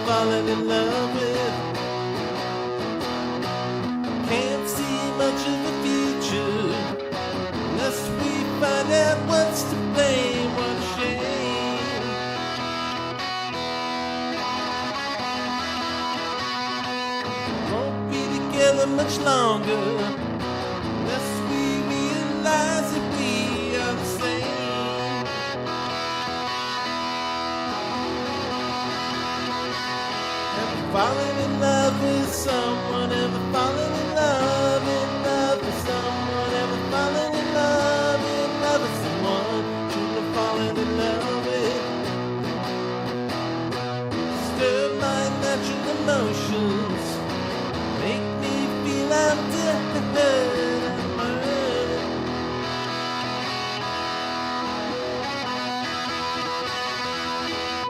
falling in love with. Can't see much of the future unless we find out what's to blame. What a shame. Won't be together much longer unless we realize that we are the same. Ever fallen in love with someone? Ever fallen in love with someone? Ever fallen in love with someone? Shouldn't have fallen in love with. Stir my natural emotions, make me feel I'm dead.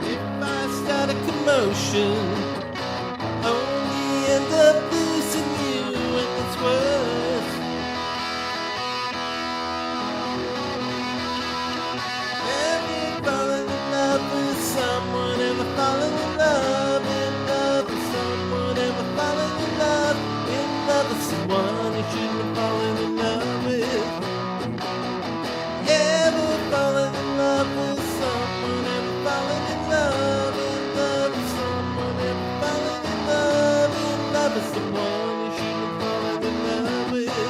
If I start a commotion, only end up losing you, and it's worse. Ever fallen in love with someone? Ever fallen in love with someone? Ever fallen in love with someone you shouldn't have fallen in love with? Ever fallen in love with someone? Ever fallen in love with someone? Ever fallen in love with someone you shouldn't have fallen in love with?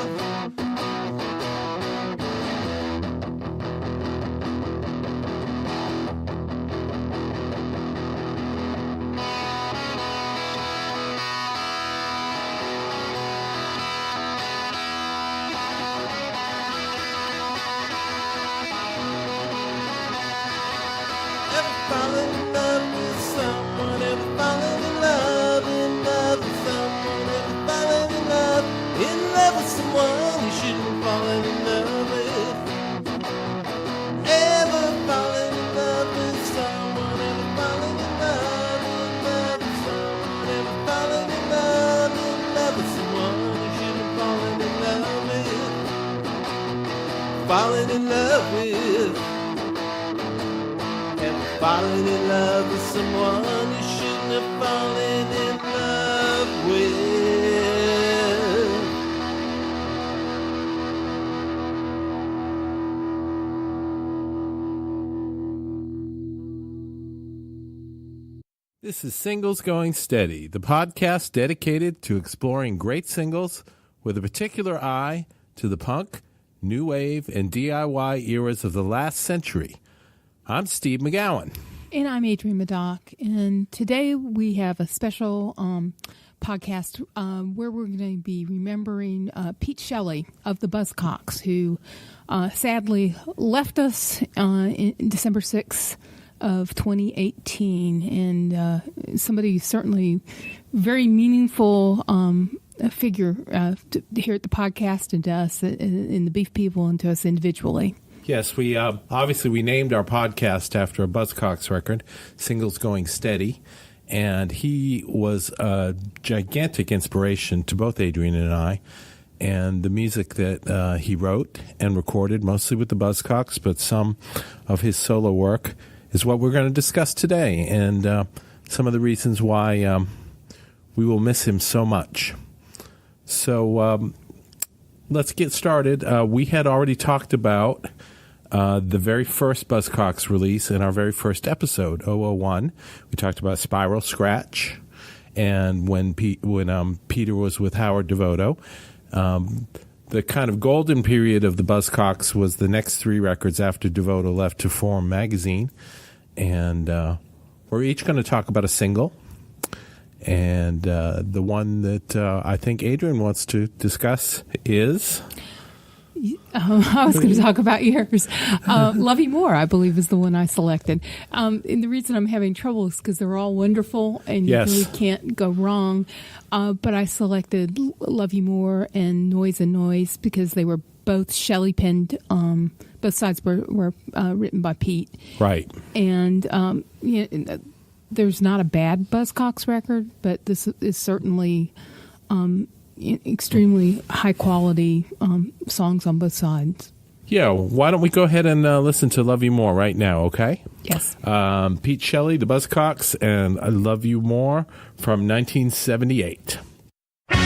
Ever fallen in love with someone? Ever fallen in love with someone? Ever fallen in love with someone you shouldn't have fallen in love with? Ever fallen in love with someone? Ever fallen in love with someone? Ever fallen in love with someone you shouldn't have fallen in love with? Fallen in love with. Falling in love with someone you shouldn't have fallen in love with. This is Singles Going Steady, the podcast dedicated to exploring great singles with a particular eye to the punk, new wave, and DIY eras of the last century. I'm Steve McGowan. And I'm Adrienne Meddock. And today we have a special podcast where we're going to be remembering Pete Shelley of the Buzzcocks, who sadly left us in December 6th of 2018. And somebody certainly very meaningful figure here at the podcast and to us in the Beef People and to us individually. Yes, we obviously we named our podcast after a Buzzcocks record, Singles Going Steady, and he was a gigantic inspiration to both Adrienne and I, and the music that he wrote and recorded, mostly with the Buzzcocks, but some of his solo work is what we're going to discuss today, and some of the reasons why we will miss him so much. So let's get started. We had already talked about the very first Buzzcocks release in our very first episode, 001. We talked about Spiral Scratch, and when Peter was with Howard Devoto. The kind of golden period of the Buzzcocks was the next three records after Devoto left to form Magazine, and we're each going to talk about a single. And the one that I think Adrienne wants to discuss is... I was going to talk about yours. Love You More, I believe, is the one I selected. And the reason I'm having trouble is because they're all wonderful and you really can't go wrong. But I selected Love You More and Noise and Noise because they were both Shelley penned. Both sides were written by Pete. Right. And there's not a bad Buzzcocks record, but this is certainly... extremely high quality songs on both sides. Yeah, why don't we go ahead and listen to Love You More right now, okay? Yes. Pete Shelley, the Buzzcocks, and I Love You More from 1978. I'm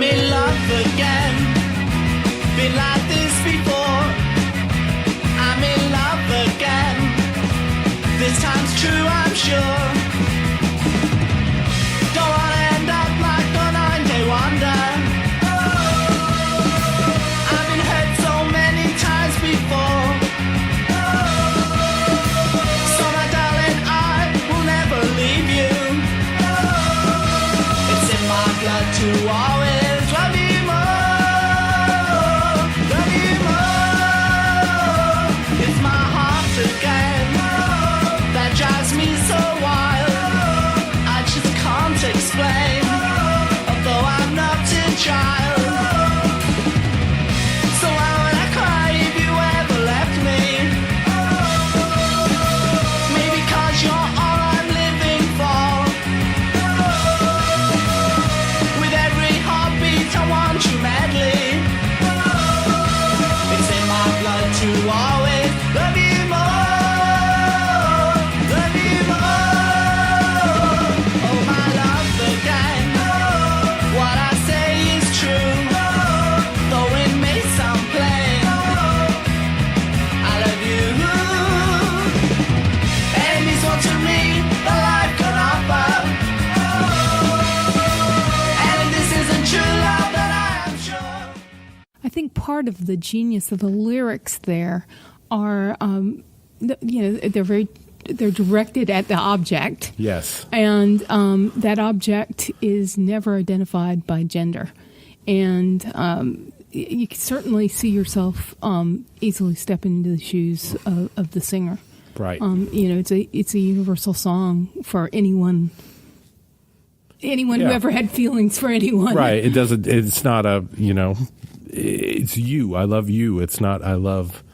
in love again. Been like this before. I'm in love again. This time's true, I'm sure. Don't wanna end up like a 9-day wonder. I've been hurt so many times before. So my darling, I will never leave you. It's in my blood to always love you more. Love you more. It's my heart again that drives me so wild. I just can't explain, although I'm not a child. So why would I cry if you ever left me? Maybe 'cause you're all I'm living for. With every heartbeat I want you madly. It's in my blood to always love you more. Love you more. Oh my love again. What I say is true, though it may sound plain. I love you. Enemies want to read the life can offer. And if this isn't true love, then I am sure. I think part of the genius of the lyrics there are, they're directed at the object. Yes. And that object is never identified by gender. And you can certainly see yourself easily stepping into the shoes of the singer. Right. It's a universal song for anyone Yeah. who ever had feelings for anyone. Right. It's not it's you. I love you. It's not I love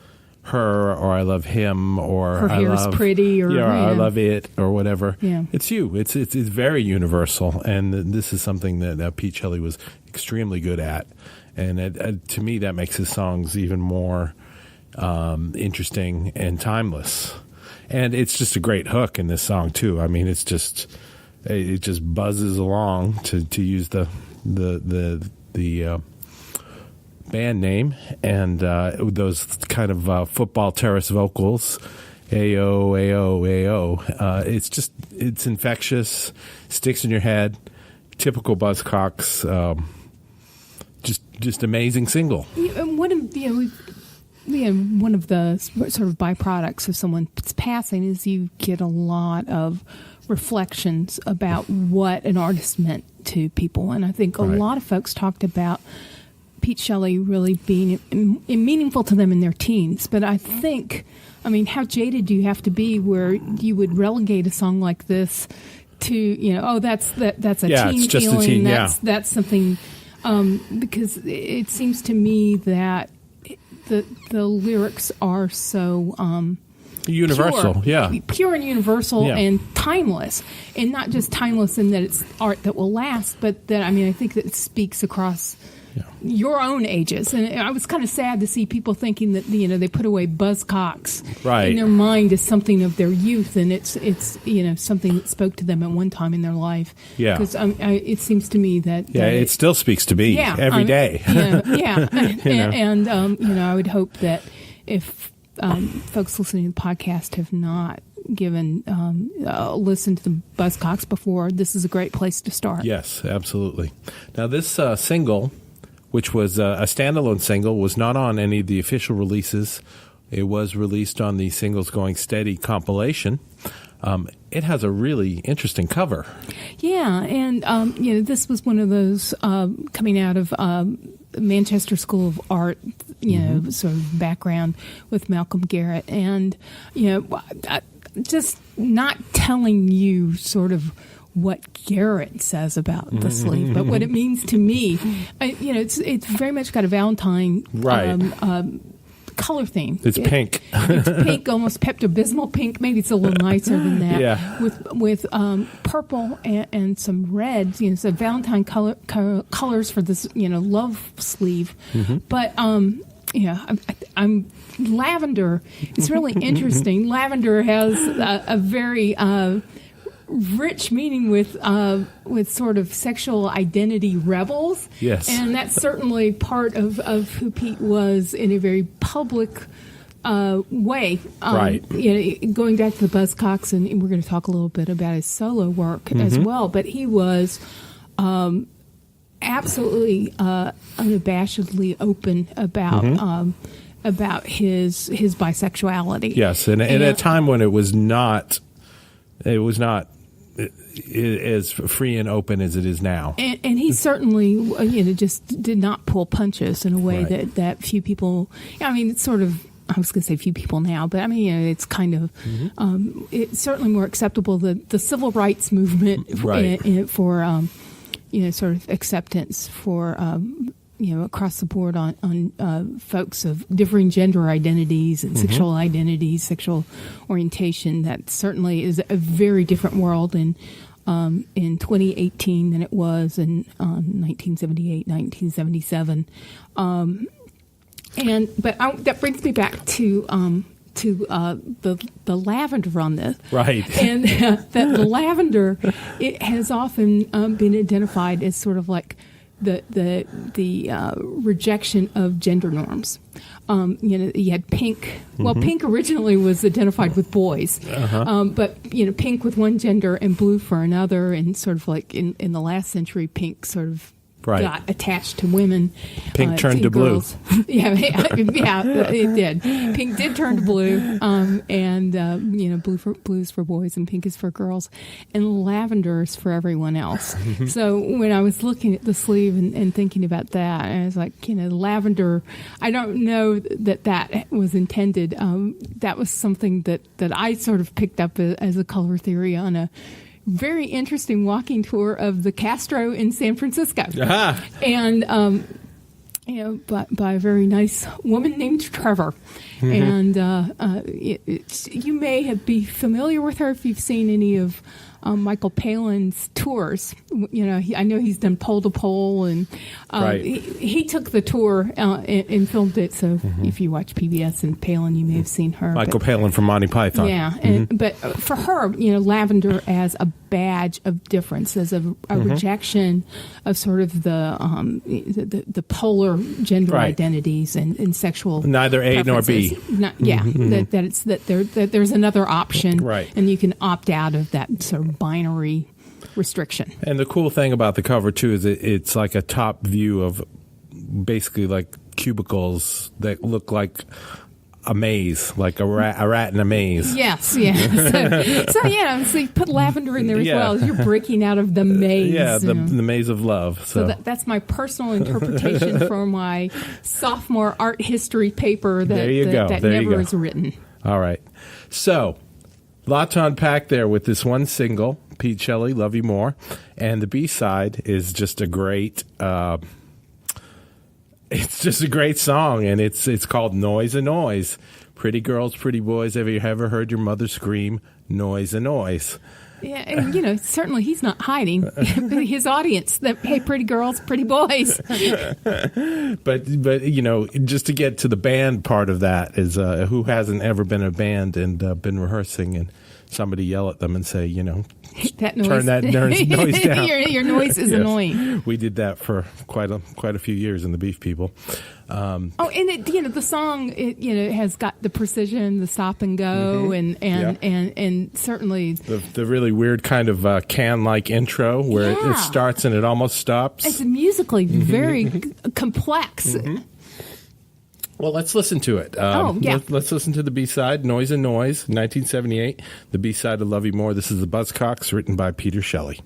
her or I love him or Her I hair's love pretty or I love it or whatever. Yeah. It's you. It's very universal, and this is something that Pete Shelley was extremely good at, and to me that makes his songs even more interesting and timeless. And it's just a great hook in this song too. I mean, it just buzzes along to use the band name, and those kind of football terrace vocals, Ayo, Ayo, Ayo. It's infectious, sticks in your head, typical Buzzcocks, just amazing single. One of the sort of byproducts of someone's passing is you get a lot of reflections about what an artist meant to people, and I think a lot of folks talked about Pete Shelley really being meaningful to them in their teens. But I think, how jaded do you have to be where you would relegate a song like this to, that's a teen it's just feeling. A teen, that's something, because it seems to me that the lyrics are so universal, pure and universal, Yeah. and timeless, and not just timeless in that it's art that will last, but that I think that it speaks across your own ages. And I was kind of sad to see people thinking that they put away Buzzcocks in their mind as something of their youth, and it's something that spoke to them at one time in their life. Yeah, because it seems to me that it still speaks to me every day. And I would hope that if folks listening to the podcast have not given listen to the Buzzcocks before, this is a great place to start. Yes, absolutely. Now this single, which was a standalone single, was not on any of the official releases. It was released on the Singles Going Steady compilation. It has a really interesting cover. Yeah, and this was one of those coming out of Manchester School of Art, sort of background with Malcolm Garrett, and just not telling you sort of what Garrett says about the sleeve, but what it means to me. It's very much got a Valentine color theme. It's pink. It's pink, almost Pepto-Bismol pink. Maybe it's a little nicer than that. Yeah. With purple and some reds. So Valentine colors for this love sleeve. But I'm lavender. It's really interesting. Lavender has a very rich meaning with sort of sexual identity rebels. Yes. And that's certainly part of who Pete was in a very public way. Right. Going back to the Buzzcocks, and we're going to talk a little bit about his solo work as well, but he was absolutely unabashedly open about his bisexuality. Yes, and at a time when it was not as free and open as it is now. And he certainly, just did not pull punches in a way Right. that few people. I mean, it's sort of. I was going to say few people now, but I mean, it's kind of. It's certainly more acceptable. The civil rights movement Right. for sort of acceptance for across the board on folks of differing gender identities and sexual identities, sexual orientation. That certainly is a very different world in 2018 than it was in 1978, 1977. That brings me back to the lavender on this, Right. And that the lavender, it has often been identified as sort of like the rejection of gender norms. You had pink. Well, pink originally was identified with boys, but pink with one gender and blue for another, and sort of like in the last century, pink sort of got attached to women. Pink turned to blue. yeah, it did. Pink did turn to blue, and blue is for boys and pink is for girls, and lavender is for everyone else. So when I was looking at the sleeve and thinking about that, I was like, lavender. I don't know that was intended. That was something that I sort of picked up as a color theory on a very interesting walking tour of the Castro in San Francisco. And, by a very nice woman named Trevor. And you may be familiar with her if you've seen any of Michael Palin's tours. I know he's done Pole to Pole, and he took the tour and filmed it. So if you watch PBS and Palin, you may have seen her. Michael Palin from Monty Python. Yeah, but for her, lavender as a badge of difference, as a rejection of sort of the polar gender identities and sexual neither A nor B. That there's another option, Right. and you can opt out of that sort of binary restriction. And the cool thing about the cover too is it's like a top view of basically like cubicles that look like a maze, like a rat in a maze. Yes, yeah. So you put lavender in there as well. You're breaking out of the maze. Yeah, the maze of love. So that's my personal interpretation for my sophomore art history paper that never is written. All right. So, a lot to unpack there with this one single, Pete Shelley, Love You More. And the B-side is just a great... it's just a great song, and it's called Noise and Noise. Pretty girls, pretty boys, have you ever heard your mother scream, noise and noise? Yeah, and certainly he's not hiding his audience. That hey, pretty girls, pretty boys. but just to get to the band part of that is who hasn't ever been in a band and been rehearsing and somebody yell at them and say, that noise. Turn that noise down. Your noise is annoying. We did that for quite a few years in the Beef People. And it, the song it has got the precision, the stop and go, and certainly the really weird kind of can-like intro where it starts and it almost stops. It's musically very complex. Well, let's listen to it. Let's listen to the B-side, Noise and Noise, 1978. The B-side of Love You More. This is the Buzzcocks, written by Peter Shelley.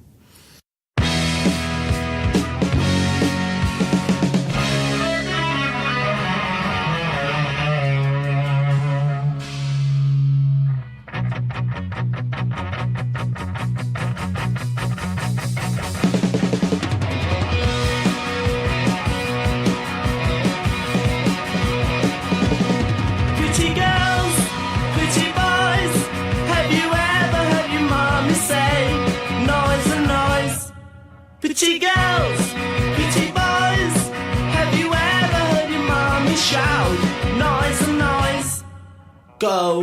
Pretty girls, pretty boys, have you ever heard your mommy shout? Noise and noise, go.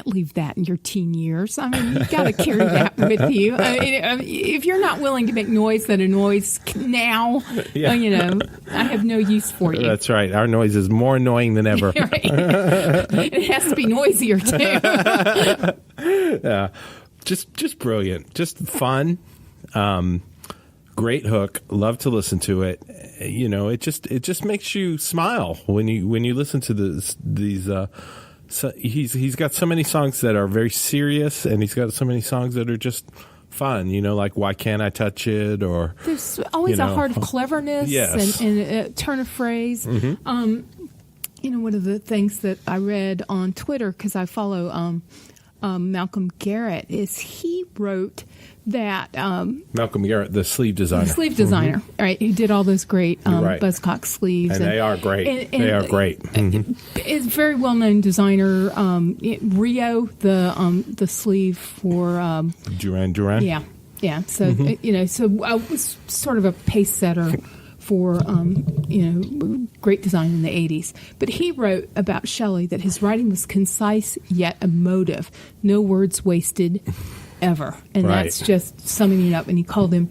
Leave that in your teen years. I mean, you've got to carry that with you. I mean, if you're not willing to make noise that annoys now, I have no use for you. That's right. Our noise is more annoying than ever. It has to be noisier too. Yeah, just brilliant, just fun. Great hook. Love to listen to it. It just makes you smile when you listen to these. So he's got so many songs that are very serious, and he's got so many songs that are just fun, like Why Can't I Touch It? Or there's always a heart of cleverness, yes, and a turn of phrase. Mm-hmm. One of the things that I read on Twitter, because I follow Malcolm Garrett, is he wrote that Malcolm Garrett, the sleeve designer, mm-hmm. Right, who did all those great right. Buzzcock sleeves, and they are great. They are great. Mm-hmm. It's a very well known designer. Rio, the sleeve for Duran. Yeah. So so I was sort of a pace setter for great design in the 80s. But he wrote about Shelley that his writing was concise yet emotive, no words wasted ever. And right. That's just summing it up. And he called him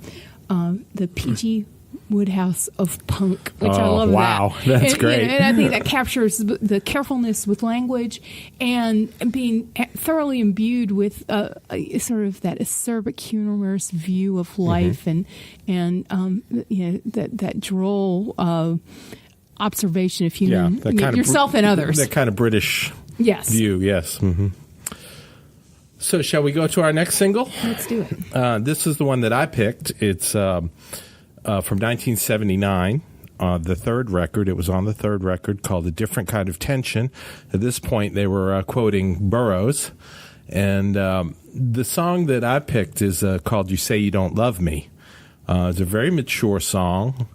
the P.G. Woodhouse of punk, which I love. Wow, that's great. And I think that captures the carefulness with language and being thoroughly imbued with sort of that acerbic, humorous view of life, mm-hmm. and that droll observation of human yourself and others. That kind of British view, yes. Mm-hmm. So, shall we go to our next single? Let's do it. This is the one that I picked. It's from 1979, the third record. It was on the third record, called A Different Kind of Tension. At this point, they were quoting Burroughs. And the song that I picked is called You Say You Don't Love Me. It's a very mature song.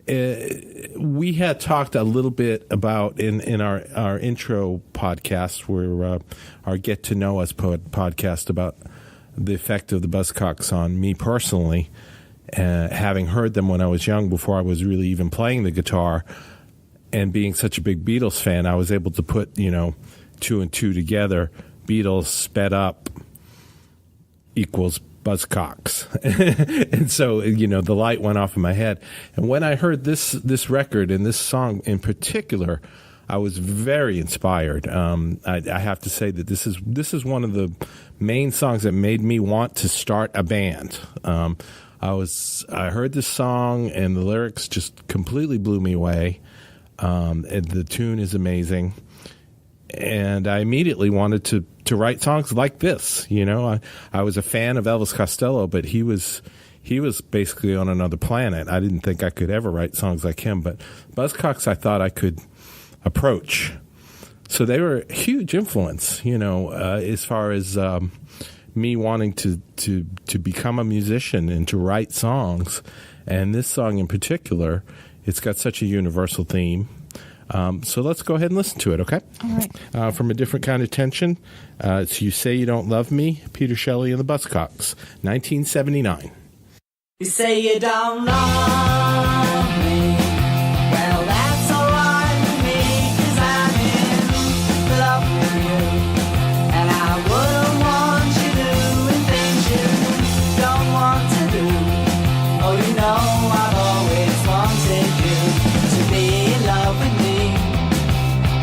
We had talked a little bit about in our intro podcast, our Get to Know Us podcast, about the effect of the Buzzcocks on me personally. Having heard them when I was young, before I was really even playing the guitar, and being such a big Beatles fan, I was able to put, 2 and 2 together. Beatles sped up equals Buzzcocks. And so, the light went off in my head. And when I heard this record and this song in particular, I was very inspired. I have to say that this is one of the main songs that made me want to start a band. I heard this song and the lyrics just completely blew me away. And the tune is amazing. And I immediately wanted to write songs like this. You know, I was a fan of Elvis Costello, but he was basically on another planet. I didn't think I could ever write songs like him, but Buzzcocks I thought I could approach. So they were a huge influence, you know, as far as me wanting to become a musician and to write songs. And this song in particular, it's got such a universal theme. So let's go ahead and listen to it, okay? All right. From A Different Kind of Tension, it's You Say You Don't Love Me, Peter Shelley and the Buzzcocks, 1979. You say you don't love me. Well, that's alright with me, 'cause I'm in love with you. And I wouldn't want you doing things you don't want to do. Oh, you know I've always wanted you to be in love with me.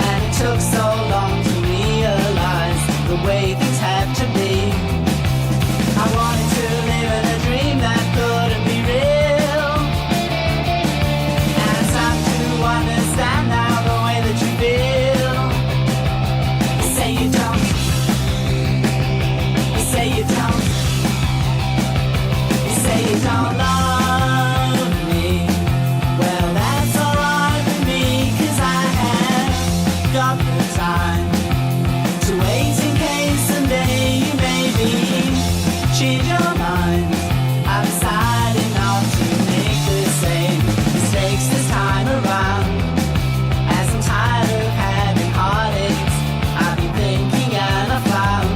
And it took so long to realize the way things had to be. I wanted to live in a dream that couldn't be real. And it's time to understand now the way that you feel. You say you don't. You say you don't. You say you don't love me. Well, that's alright with me, 'cause I have got the time to wait in case someday you maybe change your mind. I've decided not to make the same mistakes this time around. As I'm tired of having heartaches, I've been thinking and I found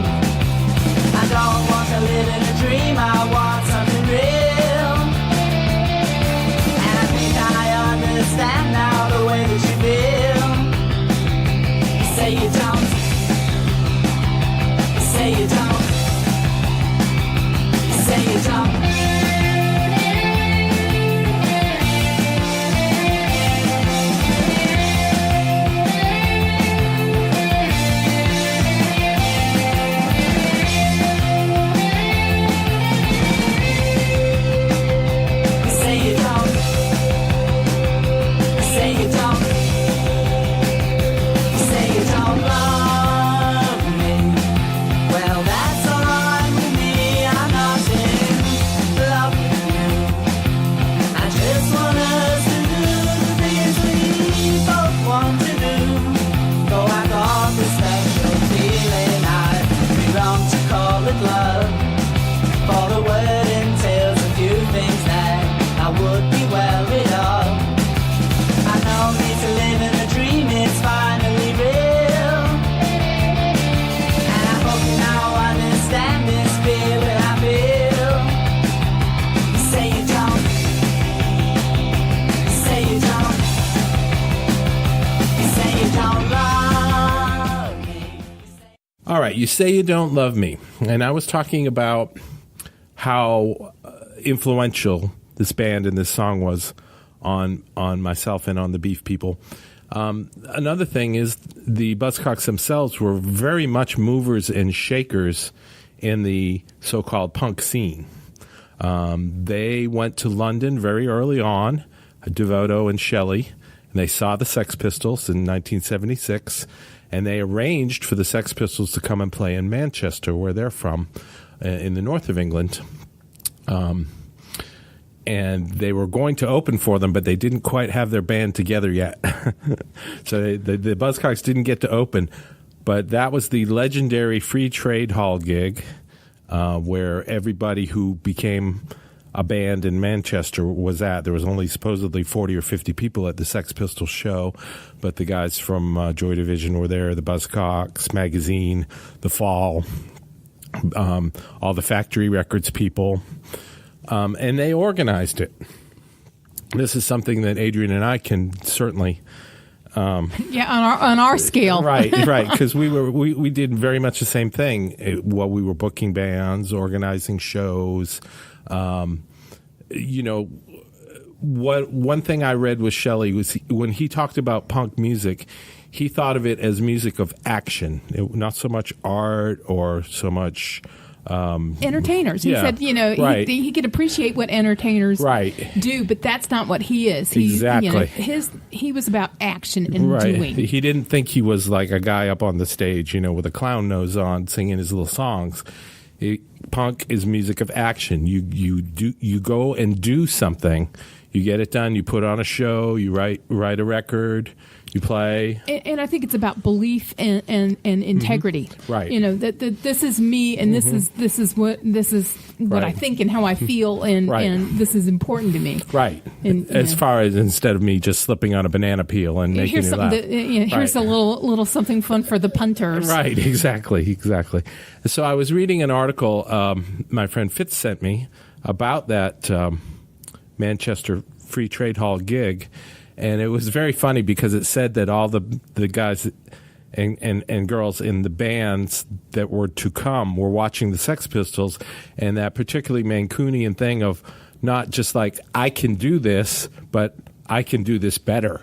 I don't want to live in a dream, I want something real. And I think I understand now the way that you feel. You say you don't. You say you don't. Say you don't. All right, You Say You Don't Love Me. And I was talking about how influential this band and this song was on myself and on the Beef People. Another thing is the Buzzcocks themselves were very much movers and shakers in the so-called punk scene. They went to London very early on, Devoto and Shelley, and they saw the Sex Pistols in 1976, and they arranged for the Sex Pistols to come and play in Manchester, where they're from, in the north of England. And they were going to open for them, but they didn't quite have their band together yet. So the Buzzcocks didn't get to open. But that was the legendary Free Trade Hall gig, where everybody who became a band in Manchester was at. There was only supposedly 40 or 50 people at the Sex Pistols show, but the guys from Joy Division were there, the Buzzcocks, Magazine, The Fall, all the Factory Records people, and they organized it. This is something that Adrienne and I can certainly... on our scale. Right, because we did very much the same thing while we were booking bands, organizing shows. One thing I read with Shelley was when he talked about punk music, he thought of it as music of action, not so much art or so much entertainers. He yeah, said, right. he could appreciate what entertainers Right. do, but that's not what he is. Exactly. He was about action and right. doing. He didn't think he was like a guy up on the stage, with a clown nose on, singing his little songs. Punk is music of action. You go and do something. You get it done. You put on a show. You write a record. You play. And I think it's about belief and integrity. Mm-hmm. Right. That this is me, and this is what Right. I think and how I feel, and Right. and this is important to me. Right. And, as far as instead of me just slipping on a banana peel and making here's you laugh. here's Right. a little something fun for the punters. Right, exactly. So I was reading an article my friend Fitz sent me about that Manchester Free Trade Hall gig, and it was very funny because it said that all the guys and girls in the bands that were to come were watching the Sex Pistols, and that particularly Mancunian thing of not just like, I can do this, but I can do this better.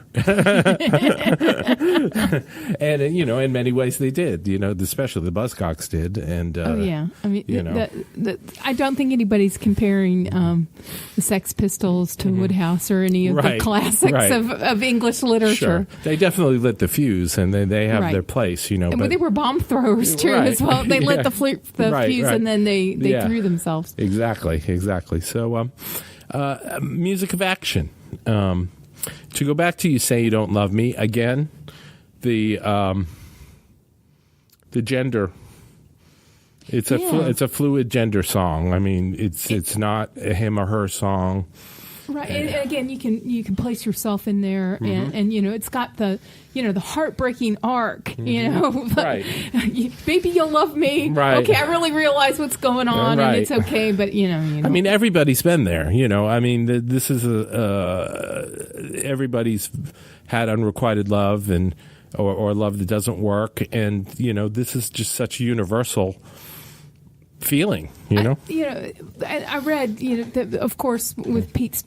And, in many ways they did, especially the Buzzcocks did. And, Oh, yeah. I mean, I don't think anybody's comparing the Sex Pistols to Woodhouse or any of Right, the classics right. of English literature. Sure. They definitely lit the fuse, and they have Right. their place, And but they were bomb throwers, too, Right. as well. They lit Yeah. the Right, fuse, right. and then they Yeah. threw themselves. Exactly. So, music of action. To go back to You Say You Don't Love Me, again, the gender. It's a fluid gender song. I mean, it's not a him or her song. Right, and again, you can place yourself in there, and it's got the the heartbreaking arc. Right. Baby, you'll love me. Right. Okay, I really realize what's going on, Right. and it's okay. But I mean, everybody's been there. I mean, this is everybody's had unrequited love or love that doesn't work, and this is just such a universal feeling. I read, that, of course, with Pete's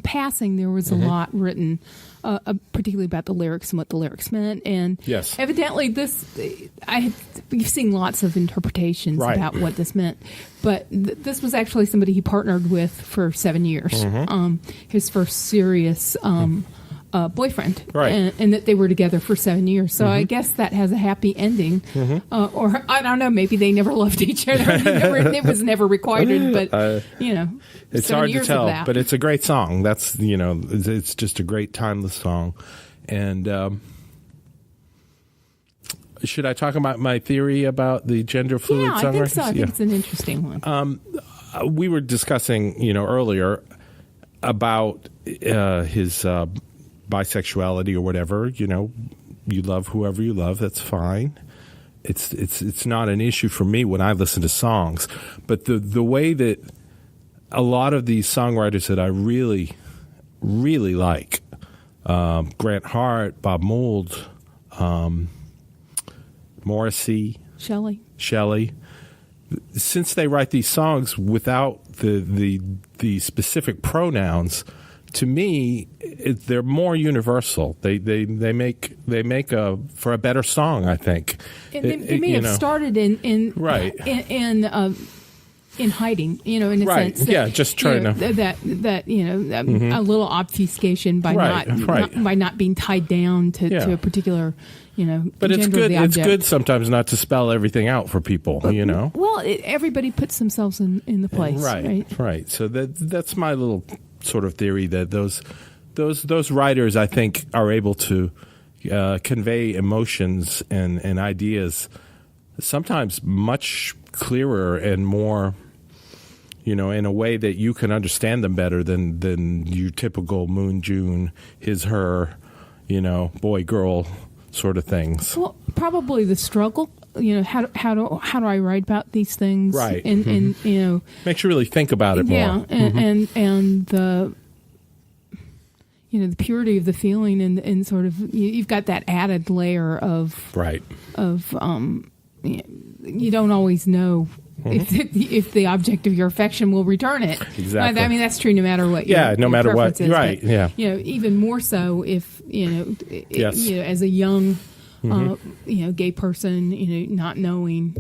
passing, there was a lot written, particularly about the lyrics and what the lyrics meant. And Yes. evidently, we've seen lots of interpretations Right. about what this meant. But this was actually somebody he partnered with for 7 years. His first serious boyfriend, Right. and that they were together for 7 years. So I guess that has a happy ending, or I don't know. Maybe they never loved each other. It was never requited, but It's 7 hard to years tell, of that. but it's a great song. That's it's just a great timeless song. And should I talk about my theory about the gender fluid I songwriting? think so. I think it's an interesting one. We were discussing, earlier about his bisexuality or whatever. You love whoever you love. That's fine. It's not an issue for me when I listen to songs. But the way that a lot of these songwriters that I really, really like, Grant Hart, Bob Mould, Morrissey, Shelley, since they write these songs without the specific pronouns, to me, they're more universal. They make for a better song, I think. And they may have started in right in hiding, in a right. sense. Yeah, just trying to a little obfuscation by not being tied down to a particular. But it's gender good. of the It's object. good sometimes not to spell everything out for people. Well, everybody puts themselves in the place, right. So that's my little sort of theory that those writers, I think, are able to convey emotions and ideas sometimes much clearer and more, in a way that you can understand them better than your typical Moon June, his, her, boy girl sort of things. Well, probably the struggle. How do I write about these things? Right. And makes you really think about it more. Yeah, and the the purity of the feeling and sort of you've got that added layer of you don't always know if the object of your affection will return it. Exactly. I mean, that's true no matter what. No matter what. Is, right. But, Yeah. Even more so if Yes. as a young gay person, not knowing,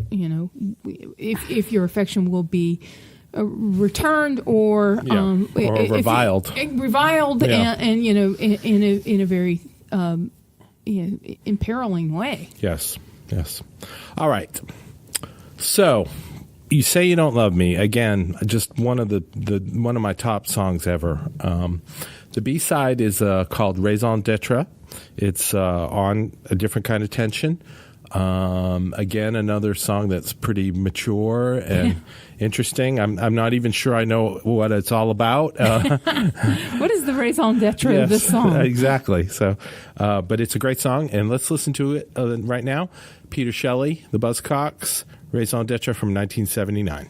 if your affection will be returned or reviled, and in a very imperiling way. Yes. All right. So, you say you don't love me. Again, just one of one of my top songs ever. The B-side is called Raison d'être. It's on A Different Kind of Tension. Again, another song that's pretty mature and interesting. I'm not even sure I know what it's all about. What is the raison d'etre of this song? Exactly. So, but it's a great song, and let's listen to it right now. Peter Shelley, The Buzzcocks, Raison d'etre from 1979.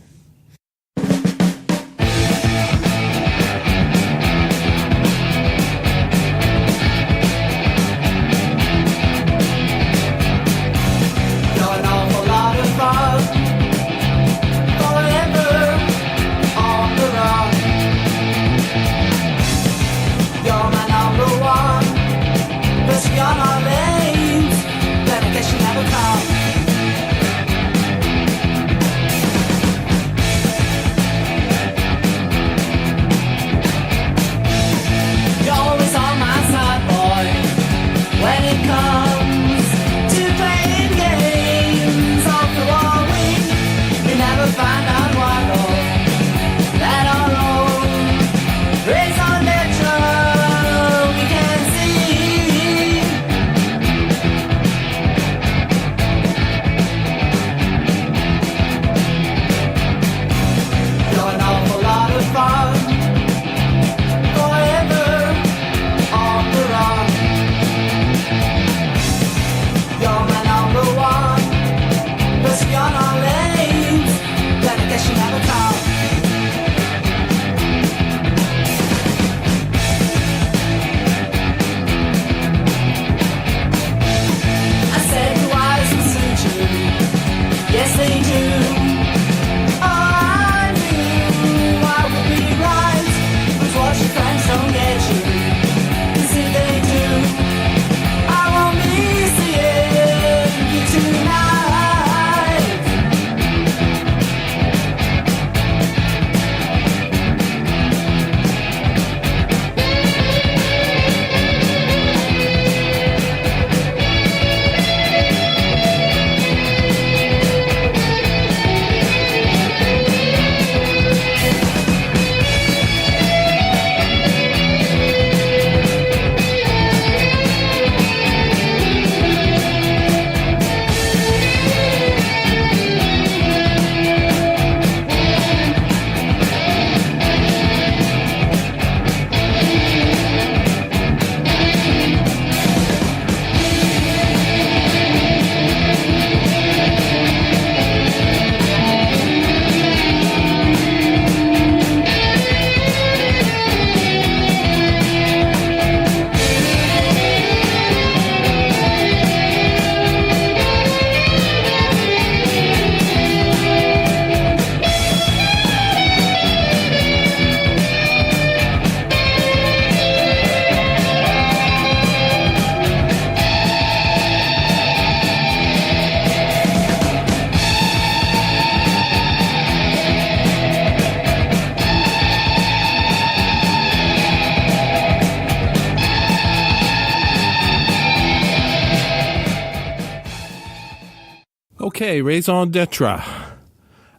Okay, raison d'etre.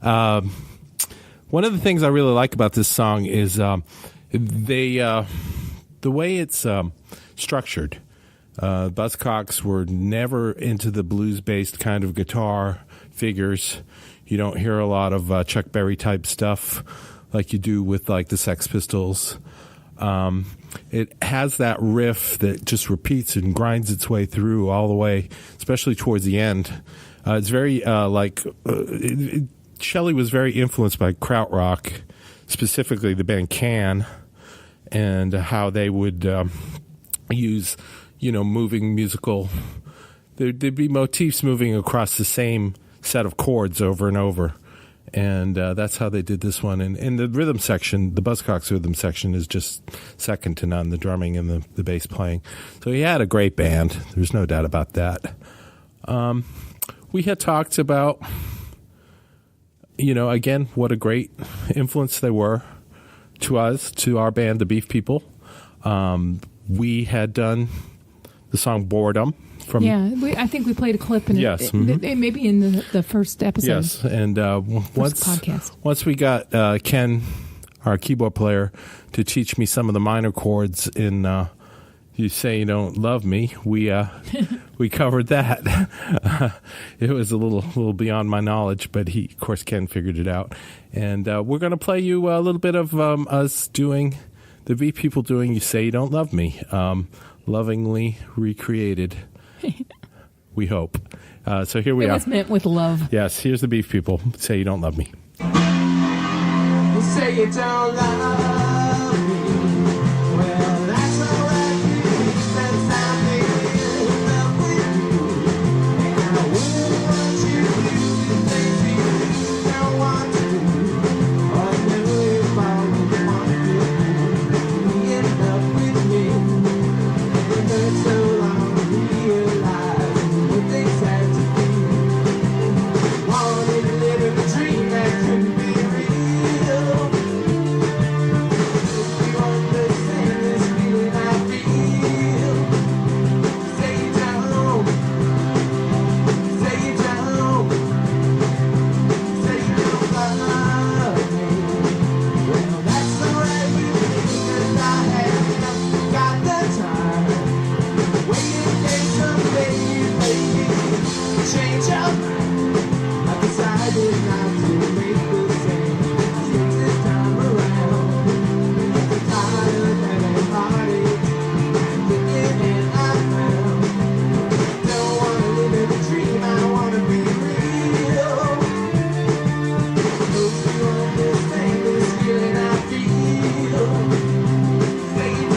One of the things I really like about this song is the way it's structured. Buzzcocks were never into the blues-based kind of guitar figures. You don't hear a lot of Chuck Berry type stuff like you do with like the Sex Pistols. It has that riff that just repeats and grinds its way through all the way, especially towards the end. It's very Shelley was very influenced by krautrock, specifically the band Can, and how they would use, moving musical. There'd be motifs moving across the same set of chords over and over. And that's how they did this one. And the rhythm section, the Buzzcocks rhythm section, is just second to none, the drumming and the bass playing. So he had a great band. There's no doubt about that. We had talked about, again, what a great influence they were to us, to our band, the Beef People. We had done the song Boredom. I think we played a clip in yes, it maybe in the first episode. Yes, and once we got Ken, our keyboard player, to teach me some of the minor chords in "You Say You Don't Love Me," we covered that. It was a little beyond my knowledge, but of course, Ken figured it out. And we're going to play you a little bit of us doing the V People doing "You Say You Don't Love Me," lovingly recreated. We hope. So here we are. It was meant with love. Yes, here's the Beef People. Say You Don't Love Me. You say you don't love me. Well, that's alright. Since I'm in love with you, and I wouldn't want you to do the things you don't want to do. Or do if I would want you to end up with me. It hurts so long to realize what they said to be. Wanted to live in a dream that couldn't be real. If you understand this feeling I feel, say you don't, say you don't, say you don't love me. Well, that's alright with me, 'cause I haven't got the time. Waiting days someday, maybe change your mind. I decided not to make the same mistake this time around. I'm tired of having heartaches and thinking I found. Don't wanna live in a dream, I wanna be real. Hope you understand this feeling I feel. Say you don't, say you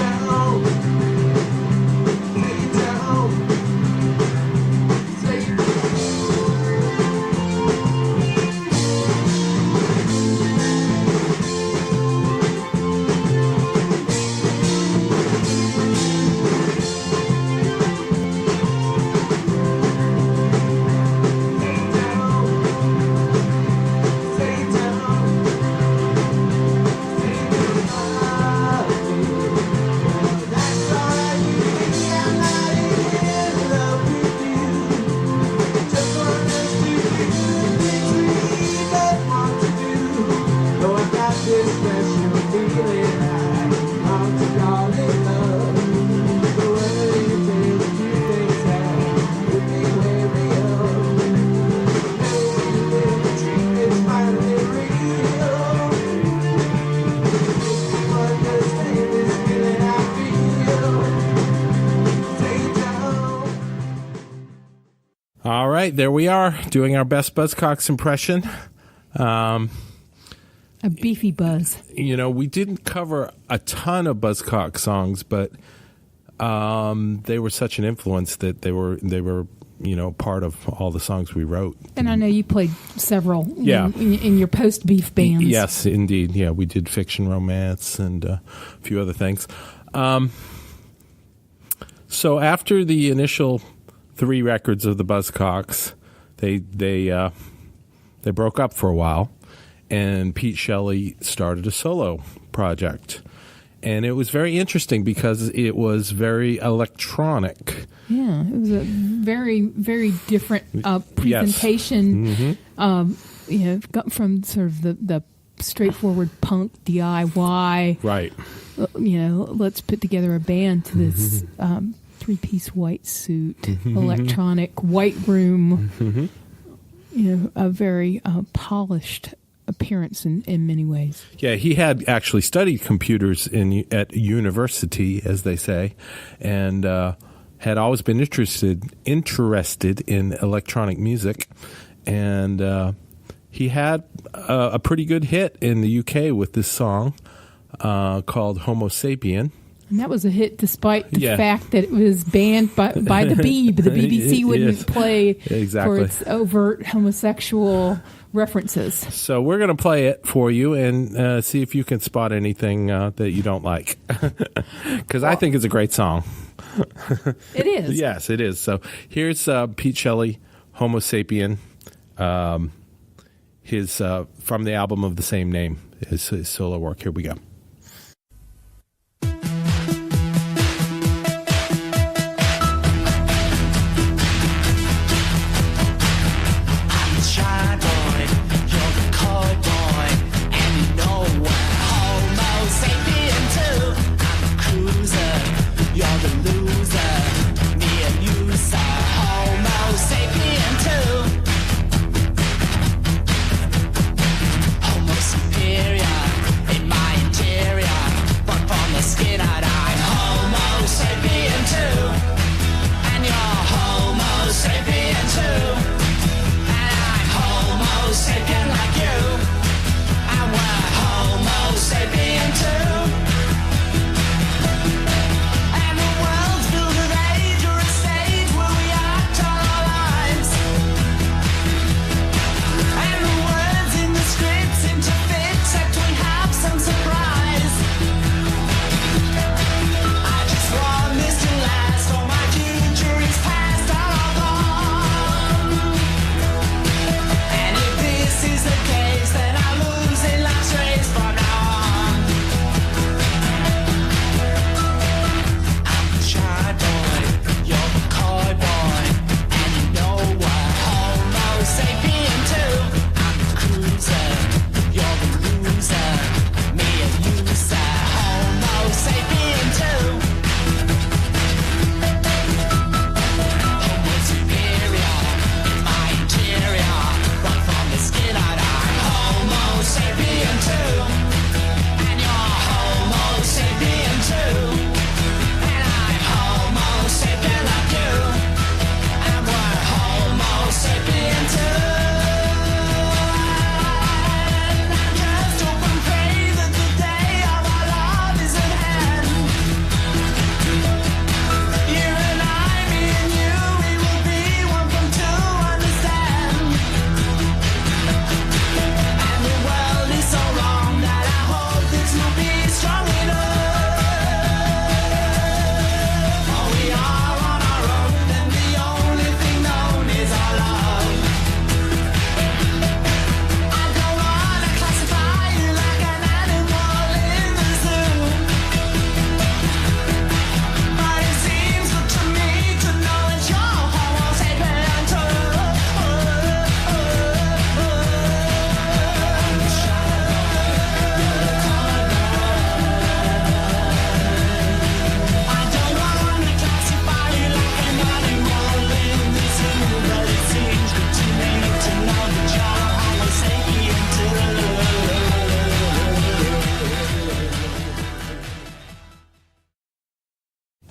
don't, say you don't. All right, there we are, doing our best Buzzcocks impression. A beefy buzz. We didn't cover a ton of Buzzcock songs, but they were such an influence that they were part of all the songs we wrote. And I know you played several Yeah. in your post-beef bands. Yes, indeed. Yeah, we did Fiction Romance and a few other things. So after the initial 3 records of the Buzzcocks, they broke up for a while, and Pete Shelley started a solo project. And it was very interesting because it was very electronic. Yeah, it was a very, very different presentation. Yes. From sort of the straightforward punk DIY. Right. Let's put together a band to this 3-piece white suit, electronic white room. A very polished appearance in many ways. Yeah, he had actually studied computers at university, as they say, and had always been interested in electronic music, and he had a pretty good hit in the UK with this song called Homo Sapien. And that was a hit despite the Yeah. fact that it was banned by the Beeb. The BBC wouldn't play Exactly. for its overt homosexual references. So we're going to play it for you and see if you can spot anything that you don't like. Because I think it's a great song. It is. Yes, it is. So here's Pete Shelley, Homo Sapien, his from the album of the same name, his solo work. Here we go.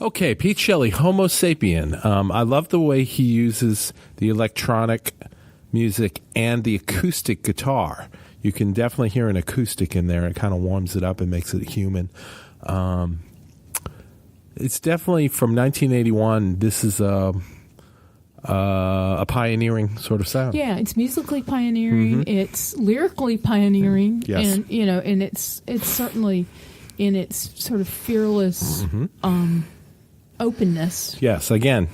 Okay, Pete Shelley, Homo Sapien. I love the way he uses the electronic music and the acoustic guitar. You can definitely hear an acoustic in there. It kind of warms it up and makes it human. It's definitely from 1981. This is a pioneering sort of sound. Yeah, it's musically pioneering. Mm-hmm. It's lyrically pioneering. Yes. And and it's certainly in its sort of fearless openness. Yes, again,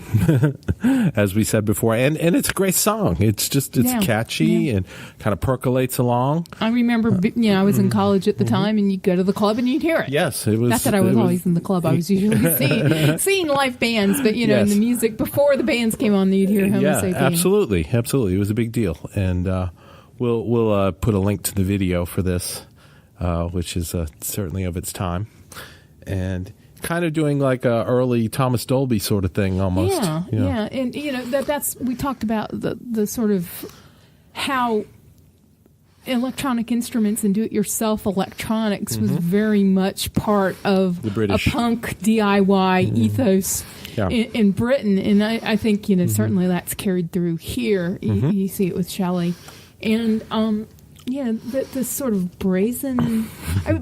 as we said before, and it's a great song. It's catchy and kind of percolates along. I remember, I was in college at the time, and you'd go to the club and you'd hear it. Yes, it was. Not that I was always in the club. I was usually seeing live bands, but yes. in the music before the bands came on, you'd hear Homo Sapien. Yeah, absolutely. It was a big deal, and we'll put a link to the video for this, which is certainly of its time, and kind of doing like a early Thomas Dolby sort of thing almost. Yeah, and that's we talked about the sort of how electronic instruments and do-it-yourself electronics was very much part of a punk DIY ethos in Britain, and I think certainly that's carried through here. You see it with Shelley, and the sort of brazen.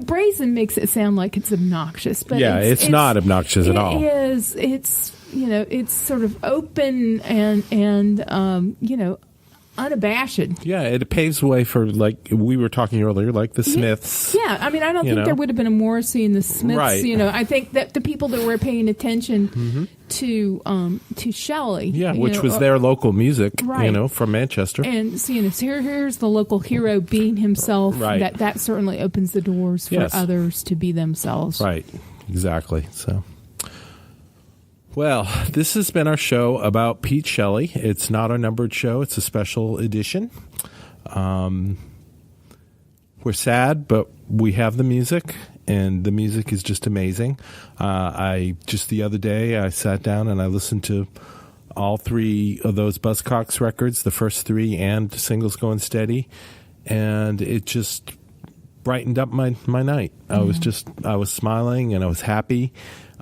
Brazen makes it sound like it's obnoxious, but it's not obnoxious at all. It is. It's sort of open and unabashed. Yeah, it paves the way for, like we were talking earlier, like the Smiths. Yeah, I mean, I don't think there would have been a Morrissey and the Smiths. Right. I think that the people that were paying attention to Shelley, which was their local music, right. From Manchester. And so, here's the local hero being himself. Right. That certainly opens the doors for others to be themselves. Right. Exactly. So. Well, this has been our show about Pete Shelley. It's not our numbered show. It's a special edition. We're sad, but we have the music, and the music is just amazing. The other day, I sat down and I listened to all 3 of those Buzzcocks records, the first 3 and Singles Going Steady, and it just brightened up my night. Mm-hmm. I was smiling and I was happy.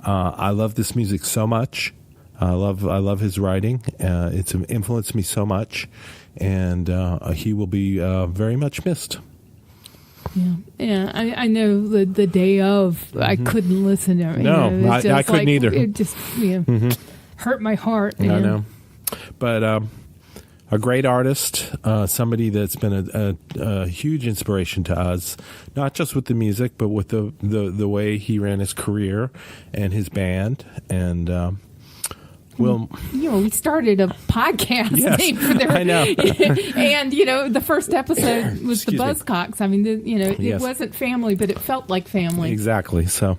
I love this music so much. I love his writing. It's influenced me so much, and he will be very much missed. Yeah. I know the day of, I couldn't listen to it. No, I couldn't either. It just hurt my heart. I know, but a great artist, somebody that's been a huge inspiration to us, not just with the music, but with the way he ran his career and his band. And we started a podcast named for their. I know. And the first episode was the Buzzcocks. I mean, it wasn't family, but it felt like family. Exactly. So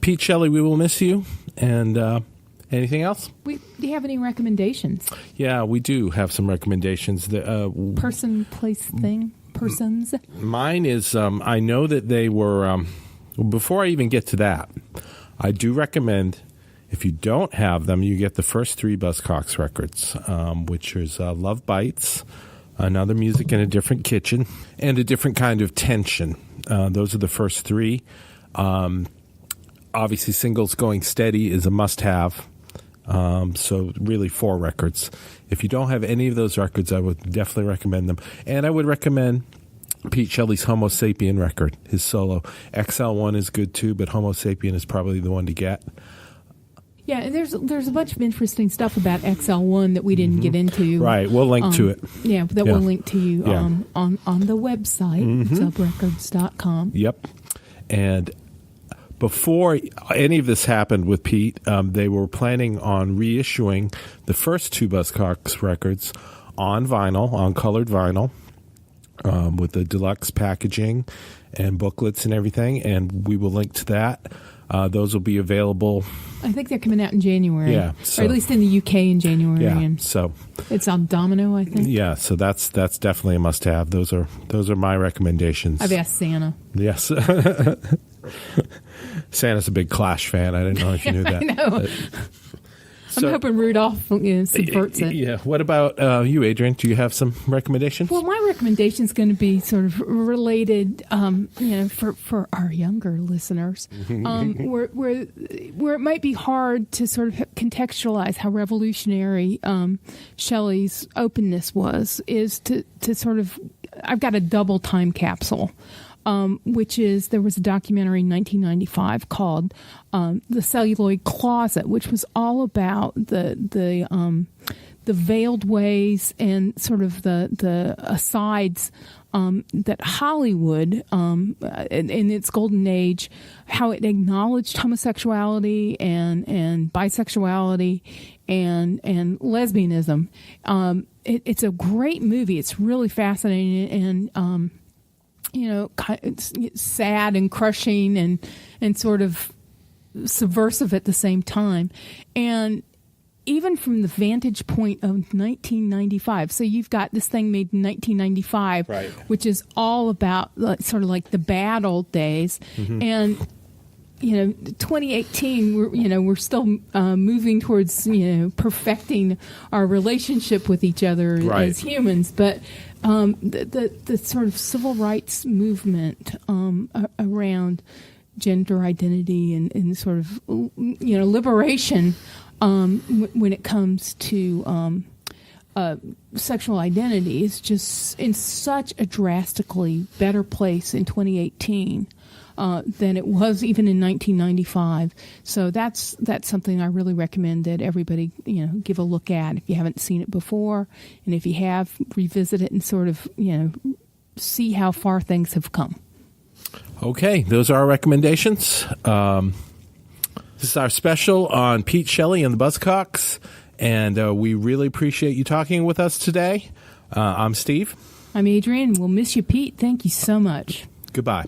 Pete Shelley, we will miss you. And anything else? Do you have any recommendations? Yeah, we do have some recommendations. Person, place, thing, persons. Mine is, I know that they were, before I even get to that, I do recommend, if you don't have them, you get the first 3 Buzzcocks records, which is Love Bites, Another Music in a Different Kitchen, and A Different Kind of Tension. Those are the first 3. Obviously, Singles Going Steady is a must-have. So really 4 records. If you don't have any of those records, I would definitely recommend them. And I would recommend Pete Shelley's Homo Sapien record, his solo. XL1 is good too, but Homo Sapien is probably the one to get. Yeah, and there's a bunch of interesting stuff about XL1 that we didn't get into. Right, we'll link to it. Yeah, we'll link to you on the website, subrecords.com. Yep. And before any of this happened with Pete, they were planning on reissuing the first 2 Buzzcocks records on vinyl, on colored vinyl, with the deluxe packaging and booklets and everything, and we will link to that. Those will be available. I think they're coming out in January. Yeah. So, or at least in the UK in January. Yeah, and so. It's on Domino, I think. Yeah, so that's definitely a must-have. Those are my recommendations. I've asked Santa. Yes. Santa's a big Clash fan. I didn't know if you knew that. I know. I'm hoping Rudolph subverts it. Yeah. What about you, Adrienne? Do you have some recommendations? Well, my recommendation is going to be sort of related, for our younger listeners, where it might be hard to sort of contextualize how revolutionary Shelley's openness was. Is to sort of, I've got a double time capsule. Which is, there was a documentary in 1995 called The Celluloid Closet, which was all about the veiled ways and sort of the asides that Hollywood, in its golden age, how it acknowledged homosexuality and bisexuality and lesbianism. It's a great movie. It's really fascinating and it's sad and crushing and sort of subversive at the same time. And even from the vantage point of 1995, so you've got this thing made in 1995, right, which is all about sort of like the bad old days. Mm-hmm. And 2018, we're still moving towards perfecting our relationship with each other as humans, but the sort of civil rights movement around gender identity and sort of liberation when it comes to sexual identity is just in such a drastically better place in 2018 than it was even in 1995. So that's something I really recommend that everybody give a look at if you haven't seen it before, and if you have, revisit it and sort of see how far things have come. Okay, those are our recommendations. This is our special on Pete Shelley and the Buzzcocks, and we really appreciate you talking with us today. I'm Steve. I'm Adrienne. We'll miss you, Pete. Thank you so much. Goodbye.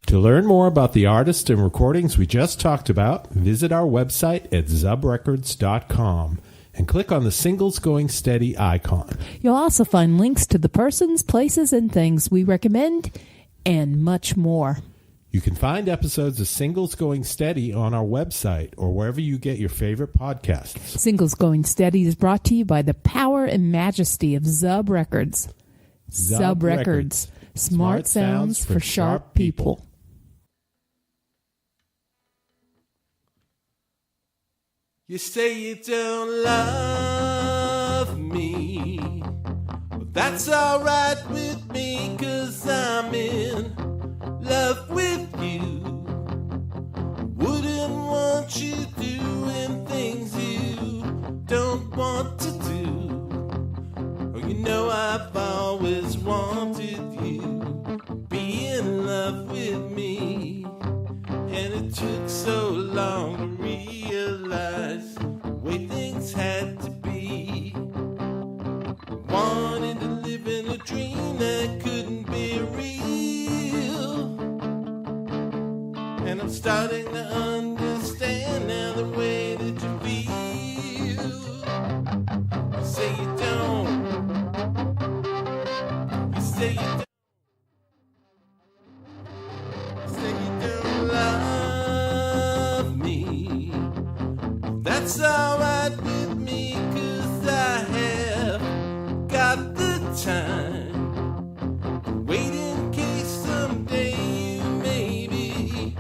To learn more about the artists and recordings we just talked about, visit our website at zubrecords.com and click on the Singles Going Steady icon. You'll also find links to the persons, places, and things we recommend, and much more. You can find episodes of Singles Going Steady on our website or wherever you get your favorite podcasts. Singles Going Steady is brought to you by the power and majesty of Zub Records. Zub Records. Smart sounds for sharp people. You say you don't love me, but that's alright with me, 'cause I'm in love with you. Wouldn't want you doing things you don't want to do. Oh, you know I've always wanted you, be in love with me. And it took so long to realize the way things had to be. Wanted to live in a dream that couldn't be real. And I'm starting to understand now the way that you feel. You say you don't. You say you don't. That's alright with me, 'cause I have got the time. Wait in case someday you maybe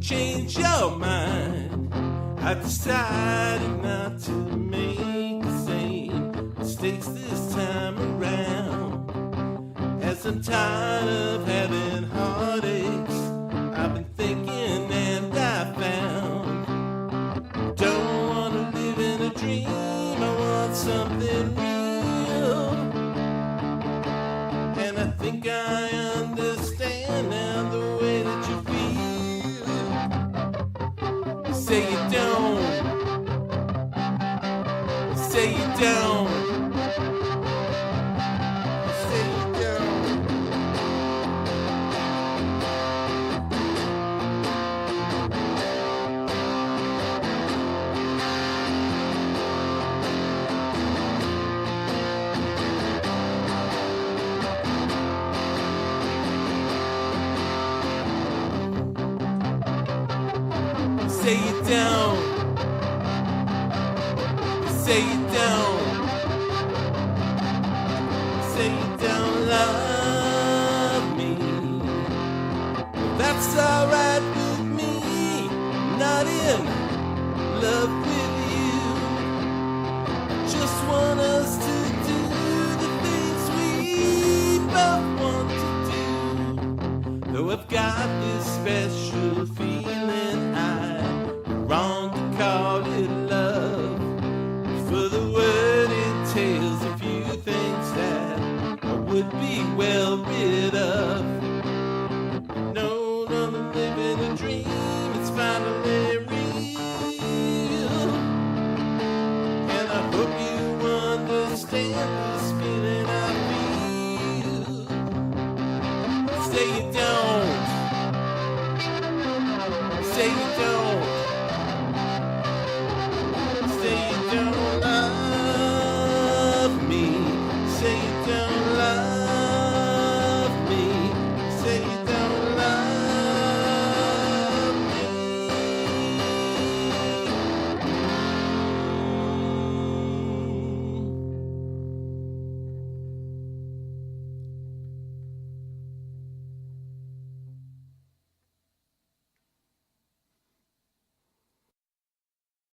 change your mind. I decided not to make the same mistakes this time around. As I'm tired of having heartaches, I've been thinking and I found. Don't wanna live in a dream, I want something real. And I think I understand now the way that you feel. You say you don't. You say you don't. You say you don't. Say you don't. Say you don't. Say you don't love me. Well, that's alright with me. Not in love with you. Just want us to do the things we both want to do. Though I've got this special feeling, wrong to call it love, for the word entails a few things that I would be well rid of. No, I'm living a dream, it's finally real. And I hope you understand this